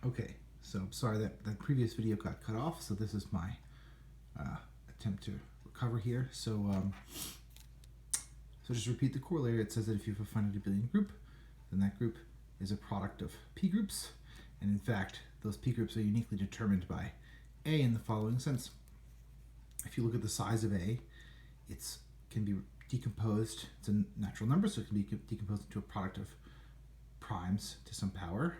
Okay, so I'm sorry that previous video got cut off, so this is my attempt to recover here. So just repeat the corollary. It says that if you have a finite abelian group, then that group is a product of p groups, and in fact, those p groups are uniquely determined by A in the following sense. If you look at the size of A, it can be decomposed. It's a natural number, so it can be decomposed into a product of primes to some power.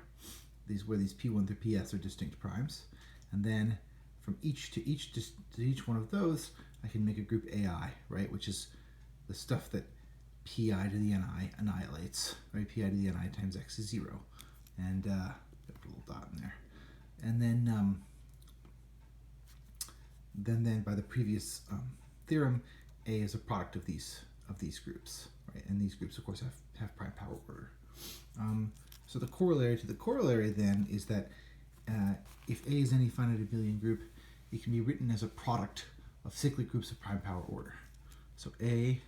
Where these P1 through PS are distinct primes, and then from each to each one of those, I can make a group AI, right? Which is the stuff that Pi to the Ni annihilates, right? Pi to the Ni times x is 0, and put a little dot in there, and then by the previous theorem, A is a product of these groups, right? And these groups, of course, have prime power order. So the corollary to the corollary then is that if A is any finite abelian group, it can be written as a product of cyclic groups of prime power order. So A,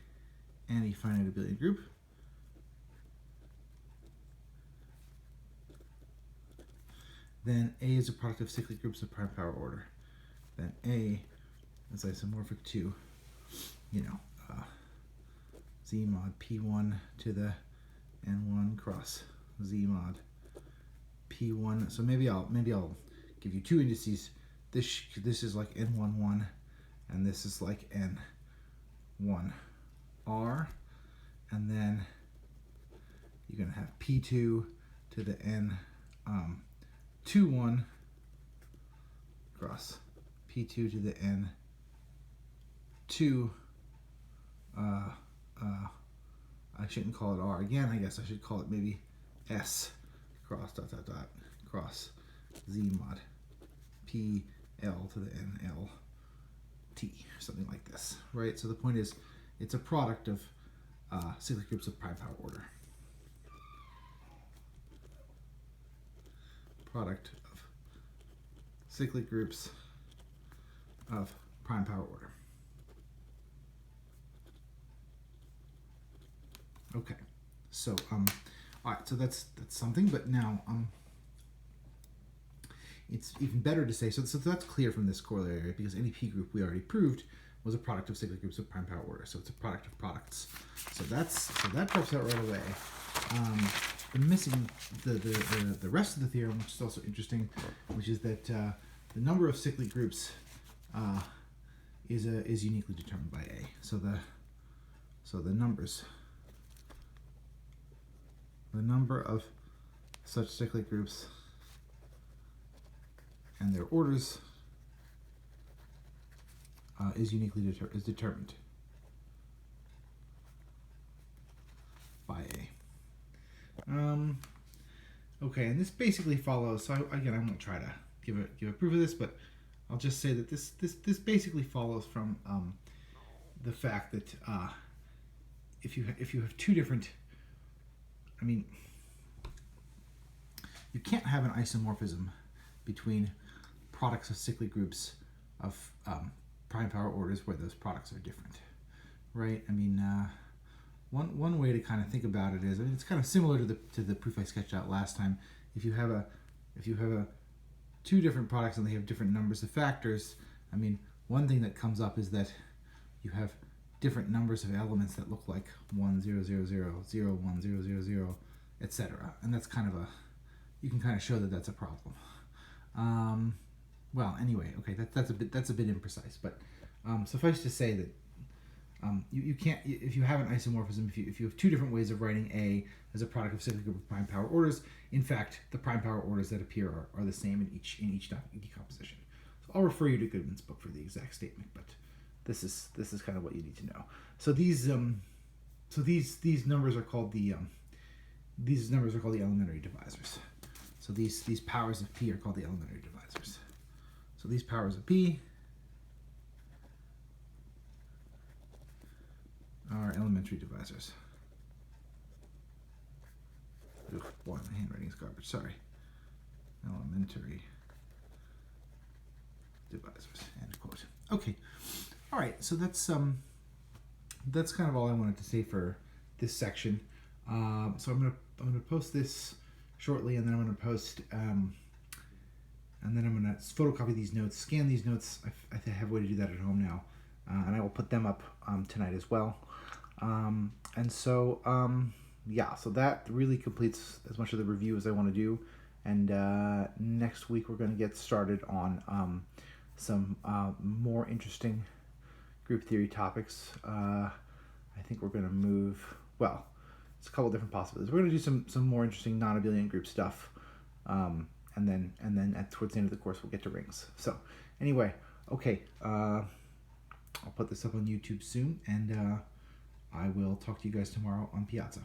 any finite abelian group, then A is a product of cyclic groups of prime power order. Then A is isomorphic to, Z mod P1 to the N1 cross Z mod P1. So maybe I'll give you two indices. This is like N11, and this is like N1R, and then you're gonna have P2 to the N21 cross P2 to the N2. I shouldn't call it R again. I guess I should call it maybe S cross dot dot dot cross Z mod PL to the NLT, or something like this, right? So the point is, it's a product of cyclic groups of prime power order. Product of cyclic groups of prime power order. Okay, so all right, so that's something. But now it's even better to say, so that's clear from this corollary, because any p group we already proved was a product of cyclic groups of prime power order. So it's a product of products. So that drops out right away. We're missing the rest of the theorem, which is also interesting, which is that the number of cyclic groups is uniquely determined by A. So the number of such cyclic groups and their orders is uniquely determined by A. Okay, and this basically follows. So again, I won't try to give a proof of this, but I'll just say that this basically follows from the fact that if you have two different, you can't have an isomorphism between products of cyclic groups of prime power orders where those products are different, right? One way to kind of think about it is, it's kind of similar to the proof I sketched out last time. If you have two different products and they have different numbers of factors, one thing that comes up is that you have different numbers of elements that look like 1, 0, 0, 0, 0, 1, 0, 0, 0, etc. And that's kind of you can kind of show that that's a problem. Well, anyway, okay, that's a bit imprecise, but suffice to say that you can't, if you have an isomorphism, if you have two different ways of writing A as a product of cyclic group of prime power orders, in fact, the prime power orders that appear are the same in each decomposition. So I'll refer you to Goodman's book for the exact statement, but this is kind of what you need to know. So these numbers are called the elementary divisors. So these powers of P are called the elementary divisors. So these powers of P are elementary divisors. Oof, boy, my handwriting is garbage. Sorry. Elementary divisors. End quote. Okay. All right. So that's kind of all I wanted to say for this section. So I'm gonna post this shortly, and then I'm gonna post and then I'm going to photocopy these notes, scan these notes. I have a way to do that at home now, and I will put them up tonight as well. And so, yeah, so that really completes as much of the review as I want to do. And next week we're going to get started on some more interesting group theory topics. I think we're going to move, well, it's a couple different possibilities. We're going to do some more interesting non-abelian group stuff. And then towards the end of the course, we'll get to rings. So anyway, okay, I'll put this up on YouTube soon, and I will talk to you guys tomorrow on Piazza.